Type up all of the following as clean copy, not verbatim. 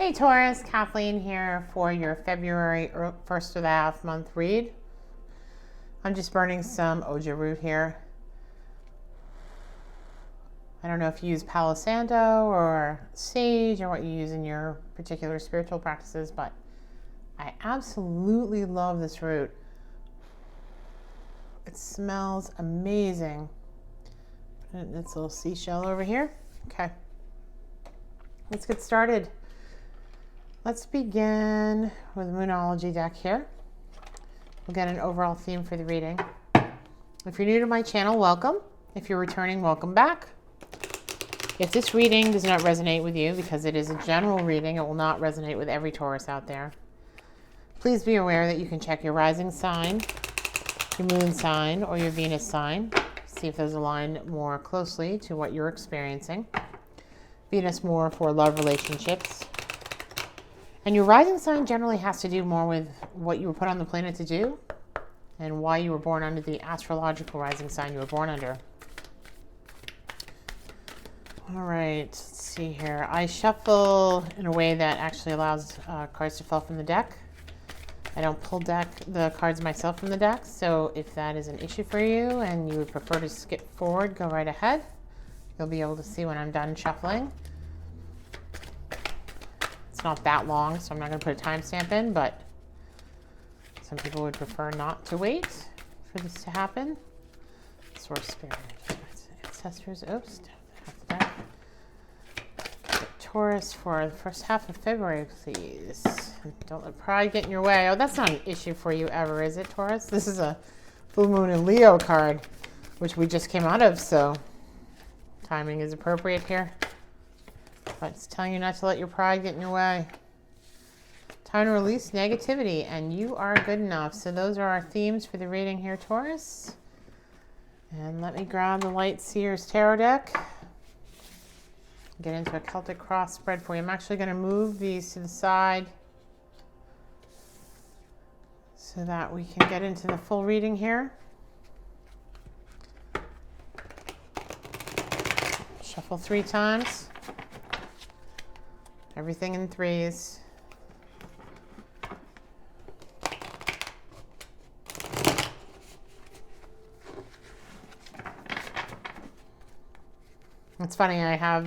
Hey Taurus, Kathleen here for your February first of the half month read. I'm just burning some Oja root here. I don't know if you use Palo Santo or sage or what you use in your particular spiritual practices, but I absolutely love this root. It smells amazing. Put this little seashell over here. Okay, let's get started. Let's begin with the Moonology deck here. We'll get an overall theme for the reading. If you're new to my channel, welcome. If you're returning, welcome back. If this reading does not resonate with you, because it is a general reading, it will not resonate with every Taurus out there. Please be aware that you can check your rising sign, your moon sign, or your Venus sign. See if those align more closely to what you're experiencing. Venus more for love relationships. And your rising sign generally has to do more with what you were put on the planet to do and why you were born under the astrological rising sign you were born under. All right, let's see here. I shuffle in a way that actually allows cards to fall from the deck. I don't pull the cards myself from the deck, so if that is an issue for you and you would prefer to skip forward, go right ahead. You'll be able to see when I'm done shuffling. It's not that long, so I'm not going to put a timestamp in, but some people would prefer not to wait for this to happen. Source spirit, ancestors, oops, half the deck. Taurus for the first half of February, please. Don't let pride get in your way. Oh, that's not an issue for you ever, is it, Taurus? This is a full moon in Leo card, which we just came out of, so timing is appropriate here. But it's telling you not to let your pride get in your way. Time to release negativity, and you are good enough. So those are our themes for the reading here, Taurus. And let me grab the Light Seers Tarot deck. Get into a Celtic cross spread for you. I'm actually going to move these to the side so that we can get into the full reading here. Shuffle 3 times. Everything in 3s. It's funny, I have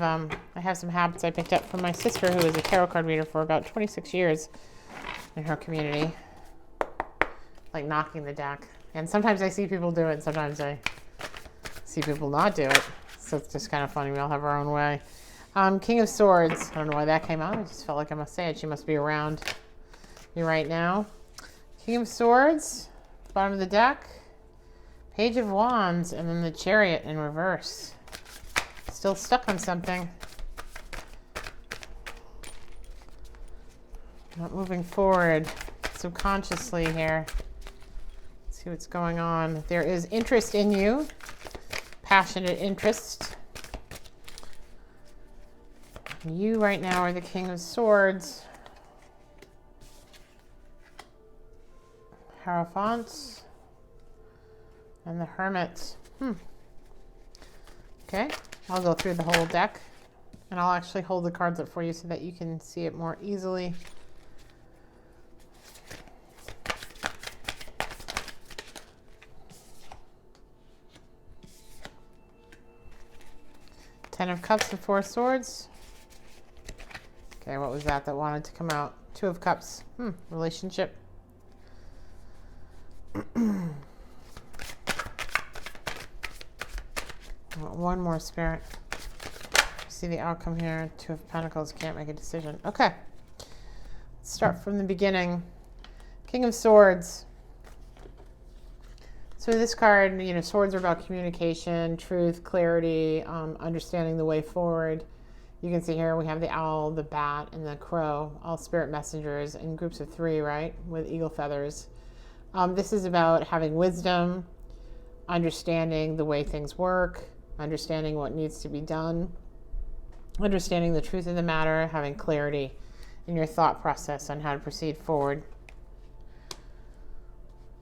some habits I picked up from my sister, who is a tarot card reader for about 26 years in her community, like knocking the deck. And sometimes I see people do it, and sometimes I see people not do it. So it's just kind of funny. We all have our own way. King of Swords. I don't know why that came out. I just felt like I must say it. She must be around me right now. King of Swords, bottom of the deck. Page of Wands, and then the Chariot in reverse. Still stuck on something. Not moving forward subconsciously here. Let's see what's going on. There is interest in you. Passionate interest. You right now are the King of Swords. Hierophant. And the Hermit. Okay, I'll go through the whole deck. And I'll actually hold the cards up for you so that you can see it more easily. Ten of Cups and 4 Swords. Okay, what was that wanted to come out? 2 of Cups. Relationship. One more, Spirit. See the outcome here. 2 of Pentacles. Can't make a decision. Okay. Let's start from the beginning. King of Swords. So this card, swords are about communication, truth, clarity, understanding the way forward. You can see here we have the owl, the bat, and the crow, all spirit messengers in groups of 3, right, with eagle feathers. This is about having wisdom, understanding the way things work, understanding what needs to be done, understanding the truth of the matter, having clarity in your thought process on how to proceed forward.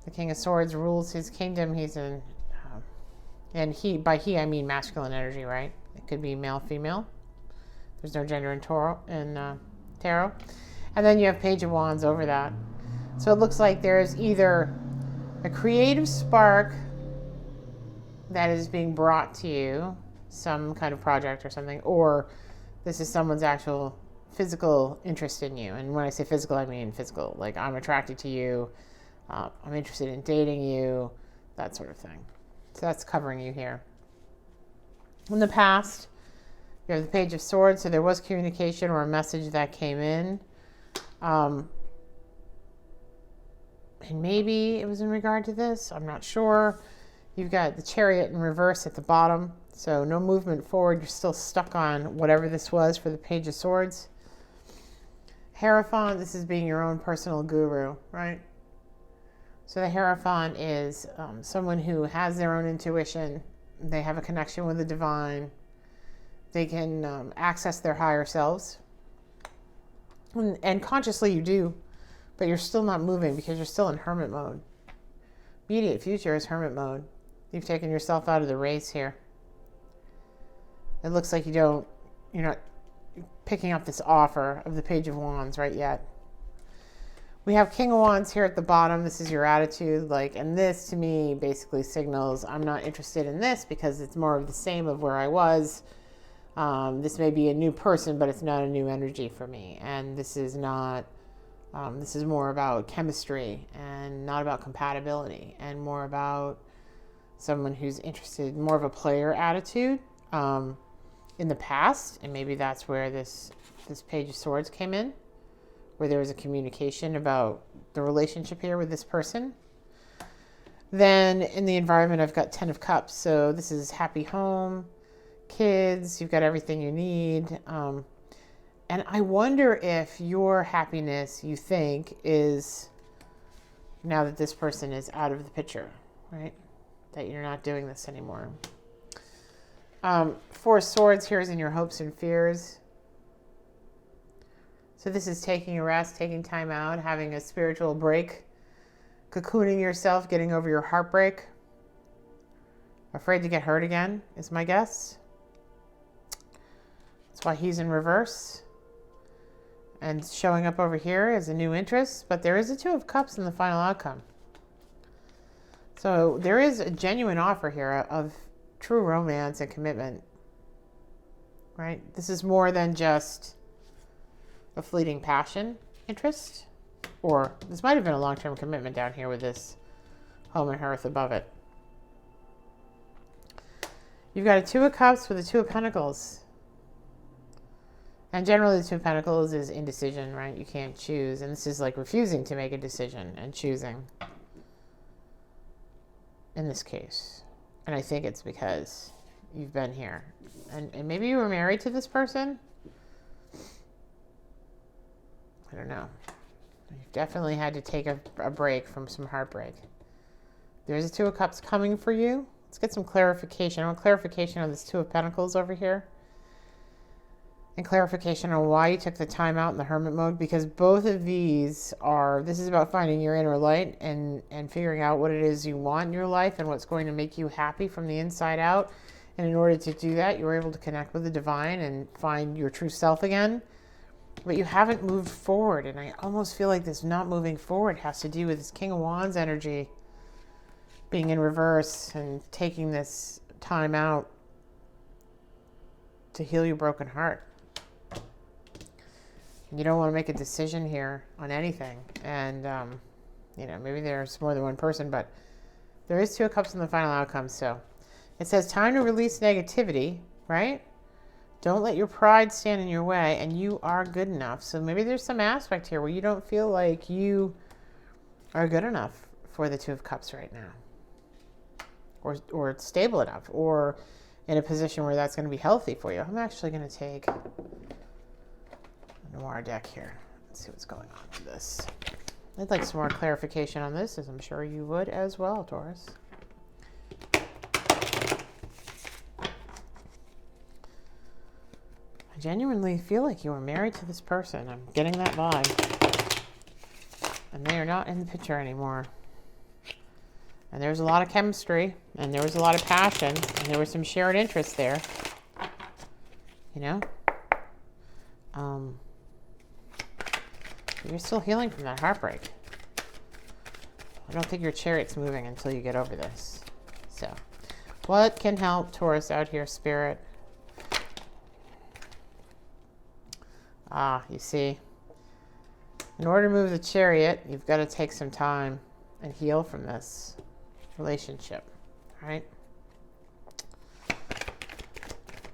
The King of Swords rules his kingdom. He's in, and by he I mean masculine energy, right? It could be male, female. There's no gender in Tarot. And then you have Page of Wands over that. So it looks like there's either a creative spark that is being brought to you, some kind of project or something, or this is someone's actual physical interest in you. And when I say physical, I mean physical. Like, I'm attracted to you, I'm interested in dating you, that sort of thing. So that's covering you here. In the past, you have the Page of Swords, so there was communication or a message that came in. And maybe it was in regard to this, I'm not sure. You've got the Chariot in reverse at the bottom, so no movement forward. You're still stuck on whatever this was for the Page of Swords. Hierophant, this is being your own personal guru, right? So the Hierophant is someone who has their own intuition. They have a connection with the divine. They can access their higher selves. And consciously you do, but you're still not moving because you're still in hermit mode. Immediate future is hermit mode. You've taken yourself out of the race here. It looks like you're not picking up this offer of the Page of Wands right yet. We have King of Wands here at the bottom. This is your attitude, and this to me basically signals I'm not interested in this because it's more of the same of where I was. This may be a new person, but it's not a new energy for me. And this is not, this is more about chemistry and not about compatibility, and more about someone who's interested, more of a player attitude in the past. And maybe that's where this Page of Swords came in, where there was a communication about the relationship here with this person. Then in the environment, I've got 10 of Cups. So this is happy home, kids, you've got everything you need. And I wonder if your happiness, you think, is now that this person is out of the picture, right? That you're not doing this anymore. Four of Swords here is in your hopes and fears. So this is taking a rest, taking time out, having a spiritual break, cocooning yourself, getting over your heartbreak. Afraid to get hurt again is my guess. That's why he's in reverse. And showing up over here is a new interest, but there is a Two of Cups in the final outcome. So there is a genuine offer here of true romance and commitment, right? This is more than just a fleeting passion interest, or this might have been a long-term commitment down here with this home and hearth above it. You've got a Two of Cups with a Two of Pentacles. And generally the Two of Pentacles is indecision, right? You can't choose. And this is like refusing to make a decision and choosing in this case. And I think it's because you've been here. And maybe you were married to this person. I don't know. You've definitely had to take a break from some heartbreak. There's a Two of Cups coming for you. Let's get some clarification. I want clarification on this Two of Pentacles over here. And clarification on why you took the time out in the hermit mode, because both of these are, this is about finding your inner light and figuring out what it is you want in your life and what's going to make you happy from the inside out. And in order to do that, you were able to connect with the divine and find your true self again. But you haven't moved forward. And I almost feel like this not moving forward has to do with this King of Wands energy being in reverse and taking this time out to heal your broken heart. You don't want to make a decision here on anything. And, maybe there's more than one person, but there is Two of Cups in the final outcome. So it says time to release negativity, right? Don't let your pride stand in your way, and you are good enough. So maybe there's some aspect here where you don't feel like you are good enough for the Two of Cups right now. Or stable enough, or in a position where that's going to be healthy for you. I'm actually going to take Noir deck here. Let's see what's going on with this. I'd like some more clarification on this, as I'm sure you would as well, Taurus. I genuinely feel like you are married to this person. I'm getting that vibe. And they are not in the picture anymore. And there's a lot of chemistry, and there was a lot of passion, and there was some shared interest there. You're still healing from that heartbreak. I don't think your chariot's moving until you get over this. So, what can help Taurus out here, Spirit? You see, in order to move the chariot, you've got to take some time and heal from this relationship, right?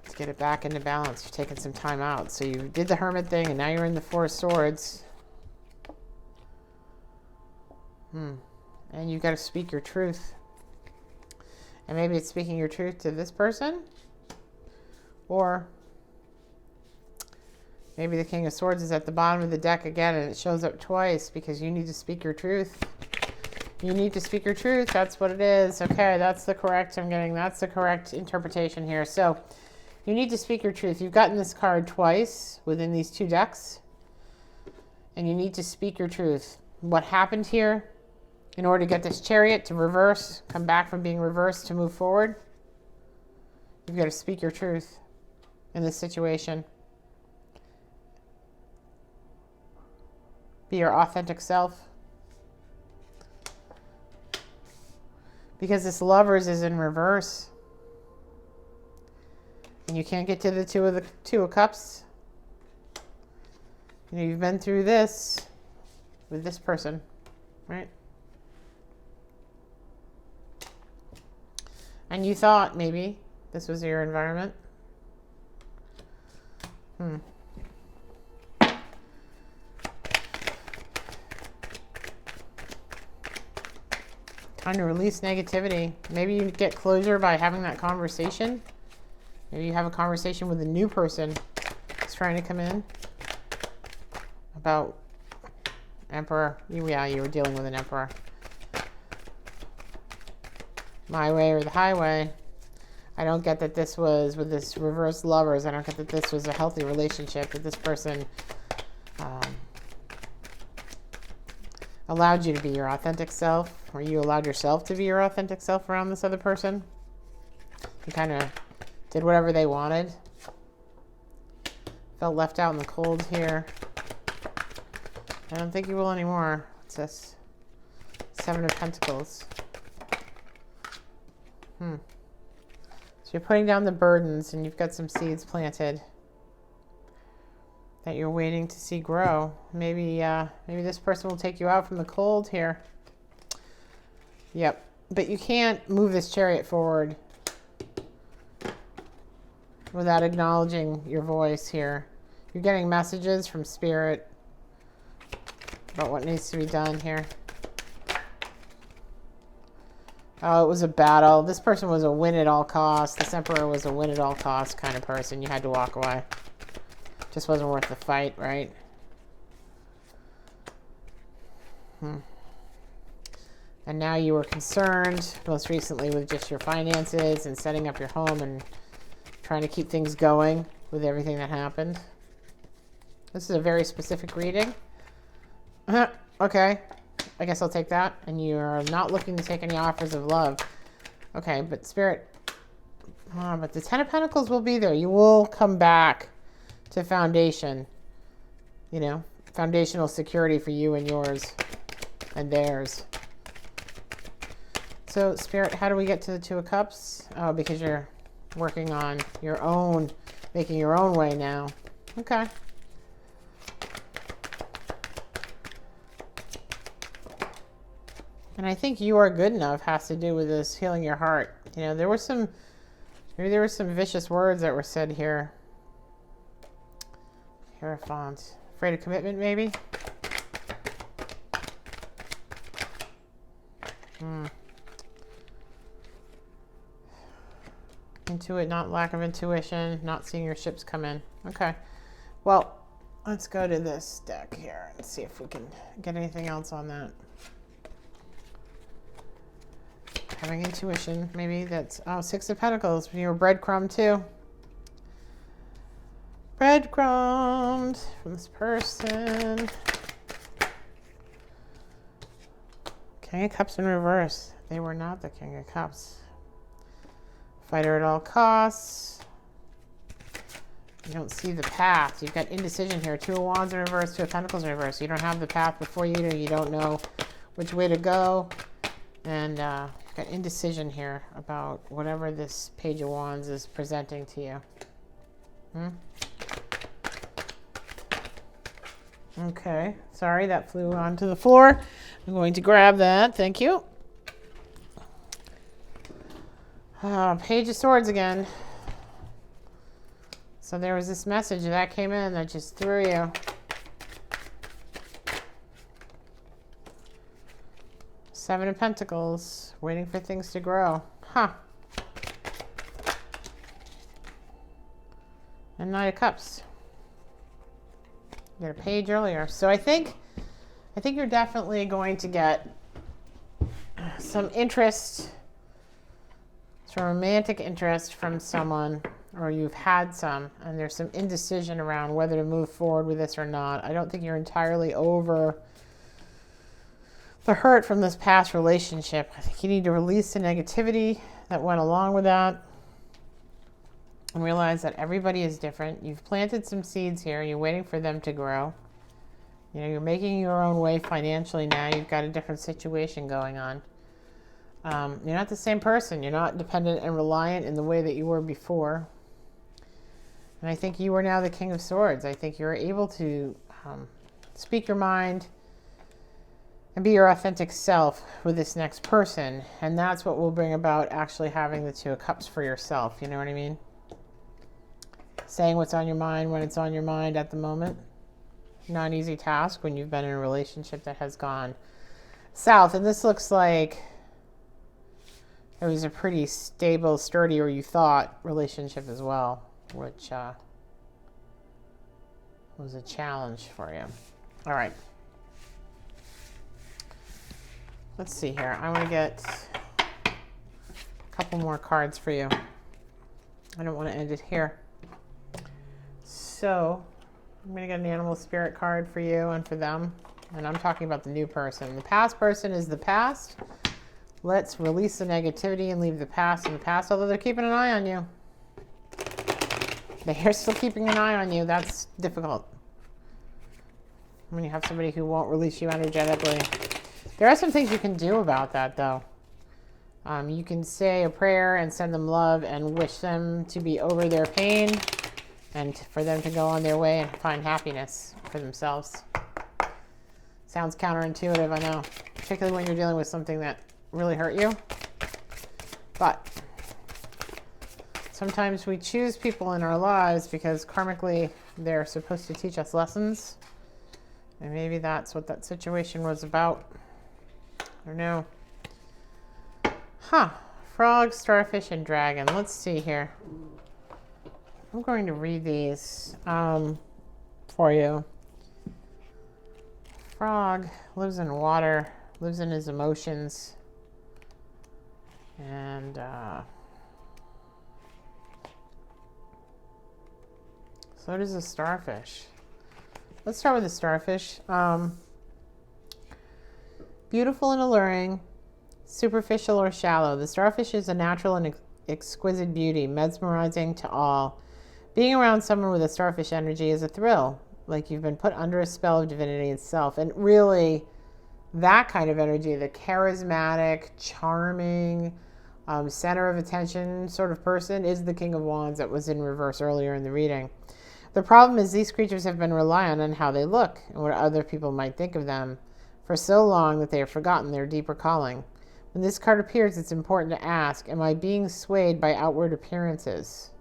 Let's get it back into balance. You're taking some time out. So you did the Hermit thing, and now you're in the Four of Swords. And you've got to speak your truth. And maybe it's speaking your truth to this person, or maybe the King of Swords is at the bottom of the deck again, and it shows up twice because you need to speak your truth. You need to speak your truth. That's what it is. Okay, that's the correct interpretation here. So you need to speak your truth. You've gotten this card twice within these two decks, and you need to speak your truth. What happened here, in order to get this chariot to reverse, come back from being reversed to move forward, you've got to speak your truth in this situation. Be your authentic self. Because this Lovers is in reverse. And you can't get to the Two of Cups. You know, you've been through this with this person, right? And you thought maybe this was your environment. Time to release negativity. Maybe you get closure by having that conversation. Maybe you have a conversation with a new person who's trying to come in about Emperor. Yeah, you were dealing with an Emperor. My way or the highway. I don't get that this was, with this reverse Lovers, I don't get that this was a healthy relationship, that this person allowed you to be your authentic self, or you allowed yourself to be your authentic self around this other person. You kind of did whatever they wanted. Felt left out in the cold here. I don't think you will anymore. What's this? Seven of Pentacles. So you're putting down the burdens, and you've got some seeds planted that you're waiting to see grow. Maybe this person will take you out from the cold here. Yep. But you can't move this chariot forward without acknowledging your voice here. You're getting messages from Spirit about what needs to be done here. Oh, it was a battle. This person was a win at all costs. This Emperor was a win at all costs kind of person. You had to walk away. Just wasn't worth the fight, right? And now you were concerned, most recently, with just your finances and setting up your home and trying to keep things going with everything that happened. This is a very specific reading. Okay. I guess I'll take that. And you're not looking to take any offers of love. Okay, but Spirit, but the Ten of Pentacles will be there. You will come back to foundation, you know, foundational security for you and yours and theirs. So Spirit, how do we get to the Two of Cups? Oh, because you're working on your own, making your own way now. Okay. And I think you are good enough has to do with this healing your heart. You know, there were some, maybe there were some vicious words that were said here. Hierophant. Afraid of commitment, maybe? Intuit, not lack of intuition, not seeing your ships come in. Okay. Well, let's go to this deck here and see if we can get anything else on that. Having intuition, maybe that's, oh, Six of Pentacles. You were breadcrumbed too. Breadcrumbed from this person. King of Cups in reverse. They were not the King of Cups. Fighter at all costs. You don't see the path. You've got indecision here. 2 of Wands in reverse, 2 of Pentacles in reverse. You don't have the path before you. You don't know which way to go. And you've got indecision here about whatever this Page of Wands is presenting to you. Okay. Sorry, that flew onto the floor. I'm going to grab that. Thank you. Page of Swords again. So there was this message that came in that just threw you. Seven of Pentacles, waiting for things to grow. Huh. And Knight of Cups. You got a page earlier. So I think you're definitely going to get some interest, some romantic interest from someone, or you've had some, and there's some indecision around whether to move forward with this or not. I don't think you're entirely over the hurt from this past relationship. I think you need to release the negativity that went along with that and realize that everybody is different. You've planted some seeds here. You're waiting for them to grow. You know, you're making your own way financially now. You've got a different situation going on. You're not the same person. You're not dependent and reliant in the way that you were before. And I think you are now the King of Swords. I think you're able to speak your mind and be your authentic self with this next person. And that's what will bring about actually having the Two of Cups for yourself. You know what I mean? Saying what's on your mind when it's on your mind at the moment. Not an easy task when you've been in a relationship that has gone south. And this looks like it was a pretty stable, sturdy, or you thought, relationship as well, which was a challenge for you. All right. Let's see here. I want to get a couple more cards for you. I don't want to end it here. So I'm going to get an animal spirit card for you and for them. And I'm talking about the new person. The past person is the past. Let's release the negativity and leave the past in the past, although they're keeping an eye on you. They're still keeping an eye on you. That's difficult when you have somebody who won't release you energetically. There are some things you can do about that, though. You can say a prayer and send them love and wish them to be over their pain and for them to go on their way and find happiness for themselves. Sounds counterintuitive, I know, particularly when you're dealing with something that really hurt you. But sometimes we choose people in our lives because karmically they're supposed to teach us lessons. And maybe that's what that situation was about. I don't know. Huh. Frog, starfish, and dragon. Let's see here. I'm going to read these for you. Frog lives in water, lives in his emotions. And so does the starfish. Let's start with the starfish. Beautiful and alluring, superficial or shallow. The starfish is a natural and exquisite beauty, mesmerizing to all. Being around someone with a starfish energy is a thrill, like you've been put under a spell of divinity itself. And really, that kind of energy, the charismatic, charming, center of attention sort of person, is the King of Wands that was in reverse earlier in the reading. The problem is these creatures have been reliant on how they look and what other people might think of them for so long that they have forgotten their deeper calling. When this card appears, it's important to ask, am I being swayed by outward appearances?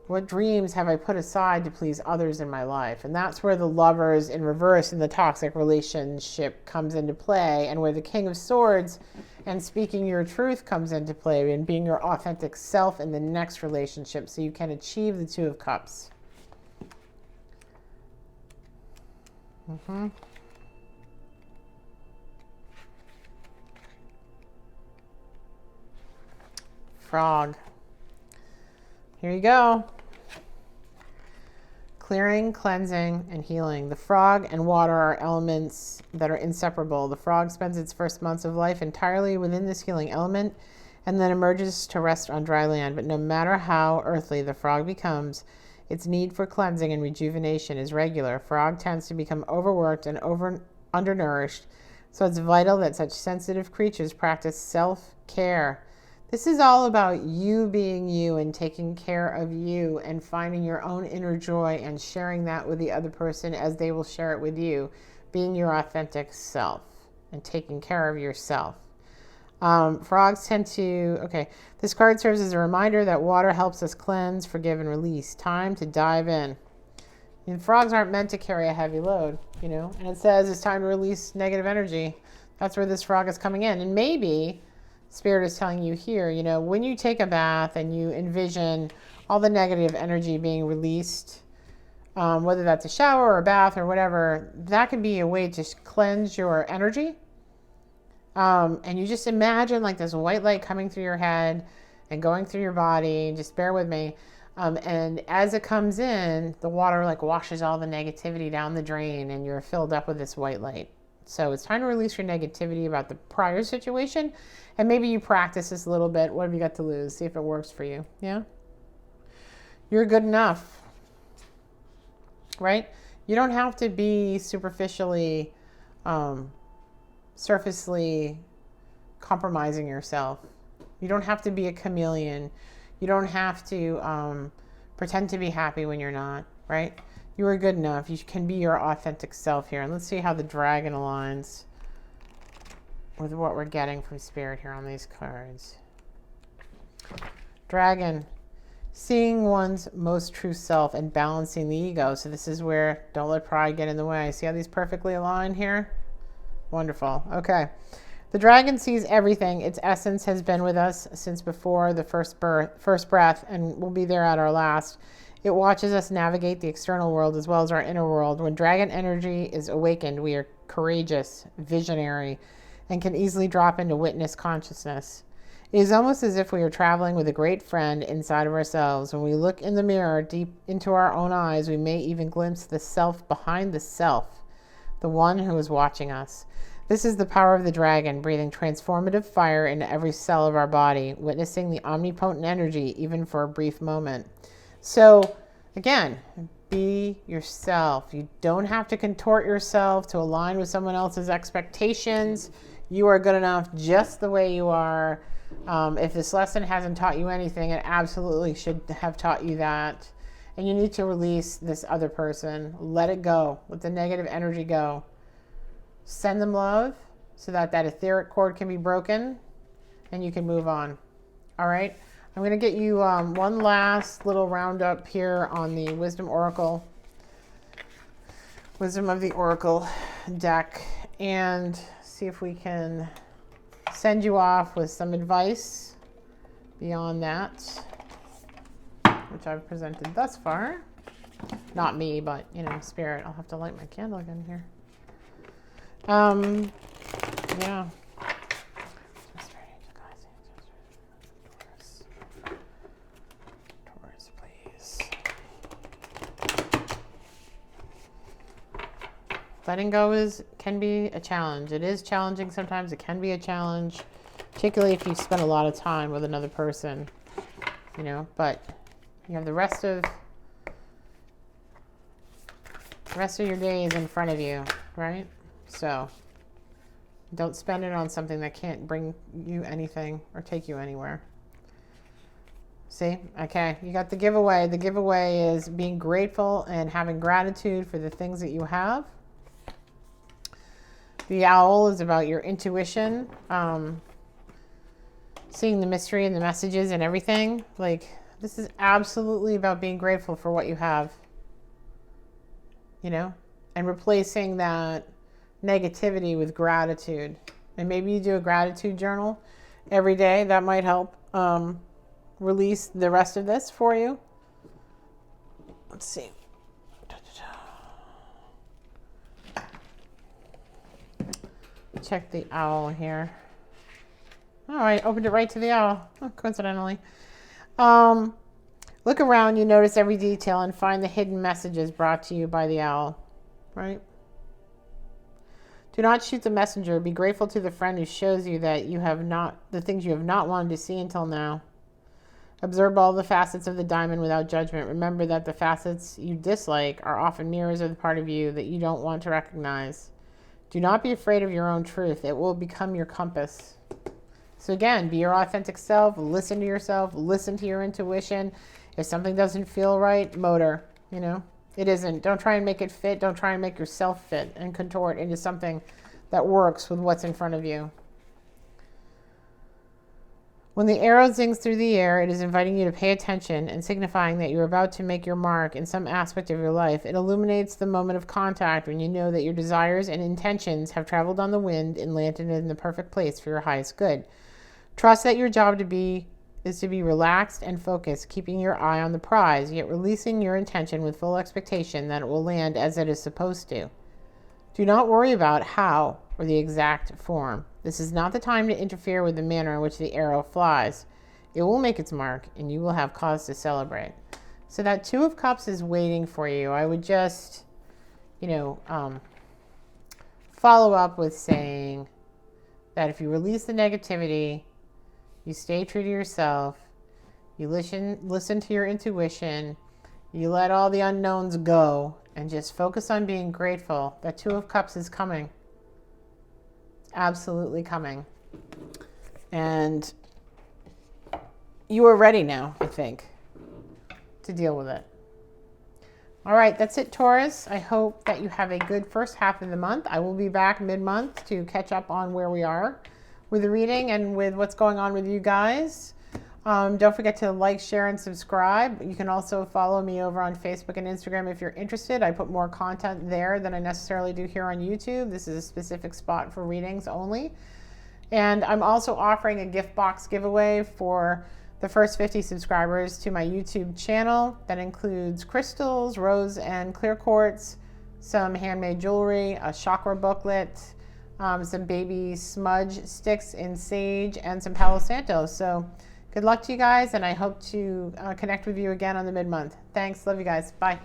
What dreams have I put aside to please others in my life? And that's where the Lovers in reverse in the toxic relationship comes into play, and where the King of Swords and speaking your truth comes into play, and being your authentic self in the next relationship so you can achieve the Two of Cups. Frog. Here you go. Clearing, cleansing, and healing. The frog and water are elements that are inseparable. The frog spends its first months of life entirely within this healing element and then emerges to rest on dry land. But no matter how earthly the frog becomes, its need for cleansing and rejuvenation is regular. Frog tends to become overworked and undernourished, so it's vital that such sensitive creatures practice self-care. This is all about you being you and taking care of you and finding your own inner joy and sharing that with the other person as they will share it with you, being your authentic self and taking care of yourself. Frogs tend to, okay, this card serves as a reminder that water helps us cleanse, forgive, and release. Time to dive in. And frogs aren't meant to carry a heavy load, you know, and it says it's time to release negative energy. That's where this frog is coming in. And maybe Spirit is telling you here, you know, when you take a bath and you envision all the negative energy being released, whether that's a shower or a bath or whatever, that can be a way to cleanse your energy. And you just imagine like this white light coming through your head and going through your body. Just bear with me. And as it comes in, the water like washes all the negativity down the drain and you're filled up with this white light. So it's time to release your negativity about the prior situation. And maybe you practice this a little bit. What have you got to lose? See if it works for you. Yeah. You're good enough, right? You don't have to be superficially, surfacely compromising yourself. You don't have to be a chameleon. You don't have to pretend to be happy when you're not, right? You are good enough. You can be your authentic self here. And let's see how the dragon aligns with what we're getting from Spirit here on these cards. Dragon, seeing one's most true self and balancing the ego. So this is where don't let pride get in the way. See how these perfectly align here? Wonderful. Okay. The dragon sees everything. Its essence has been with us since before the first breath, and will be there at our last. It watches us navigate the external world as well as our inner world. When dragon energy is awakened, we are courageous, visionary, and can easily drop into witness consciousness. It is almost as if we are traveling with a great friend inside of ourselves. When we look in the mirror deep into our own eyes, we may even glimpse the self behind the self, the one who is watching us. This is the power of the dragon, breathing transformative fire into every cell of our body, witnessing the omnipotent energy even for a brief moment. So, again, be yourself. You don't have to contort yourself to align with someone else's expectations. You are good enough just the way you are. If this lesson hasn't taught you anything, it absolutely should have taught you that. And you need to release this other person. Let it go. Let the negative energy go. Send them love so that that etheric cord can be broken and you can move on. All right. I'm going to get you one last little roundup here on the Wisdom Oracle, Wisdom of the Oracle deck, and see if we can send you off with some advice beyond that, which I've presented thus far. Not me, but, you know, Spirit. I'll have to light my candle again here. Yeah. Taurus, please. Letting go can be a challenge. It is challenging sometimes. It can be a challenge, particularly if you spend a lot of time with another person, you know, but you have the rest of your days in front of you, right? So don't spend it on something that can't bring you anything or take you anywhere. See? Okay, you got the giveaway. The giveaway is being grateful and having gratitude for the things that you have. The owl is about your intuition, seeing the mystery and the messages and everything. Like, this is absolutely about being grateful for what you have, you know, and replacing that negativity with gratitude. And maybe you do a gratitude journal every day. That might help release the rest of this for you. Let's see. Check the owl here. Oh, I opened it right to the owl, coincidentally. Look around, you notice every detail and find the hidden messages brought to you by the owl, right? Do not shoot the messenger. Be grateful to the friend who shows you that you have not, the things you have not wanted to see until now. Observe all the facets of the diamond without judgment. Remember that the facets you dislike are often mirrors of the part of you that you don't want to recognize. Do not be afraid of your own truth. It will become your compass. So again, be your authentic self. Listen to yourself. Listen to your intuition. If something doesn't feel right, motor, you know, it isn't. Don't try and make it fit. Don't try and make yourself fit and contort into something that works with what's in front of you. When the arrow zings through the air, it is inviting you to pay attention and signifying that you're about to make your mark in some aspect of your life. It illuminates the moment of contact when you know that your desires and intentions have traveled on the wind and landed in the perfect place for your highest good. Trust that your job is to be relaxed and focused, keeping your eye on the prize, yet releasing your intention with full expectation that it will land as it is supposed to. Do not worry about how or the exact form. This is not the time to interfere with the manner in which the arrow flies. It will make its mark, and you will have cause to celebrate. So that Two of Cups is waiting for you. I would just, follow up with saying that if you release the negativity, you stay true to yourself, you listen to your intuition, you let all the unknowns go, and just focus on being grateful, that Two of Cups is coming. Absolutely coming. And you are ready now, I think, to deal with it. All right, that's it, Taurus. I hope that you have a good first half of the month. I will be back mid-month to catch up on where we are with the reading and with what's going on with you guys. Don't forget to like, share, and subscribe. You can also follow me over on Facebook and Instagram if you're interested. I put more content there than I necessarily do here on YouTube. This is a specific spot for readings only. And I'm also offering a gift box giveaway for the first 50 subscribers to my YouTube channel. That includes crystals, rose and clear quartz, some handmade jewelry, a chakra booklet, some baby smudge sticks in sage, and some Palo Santo. So good luck to you guys, and I hope to connect with you again on the mid-month. Thanks. Love you guys. Bye.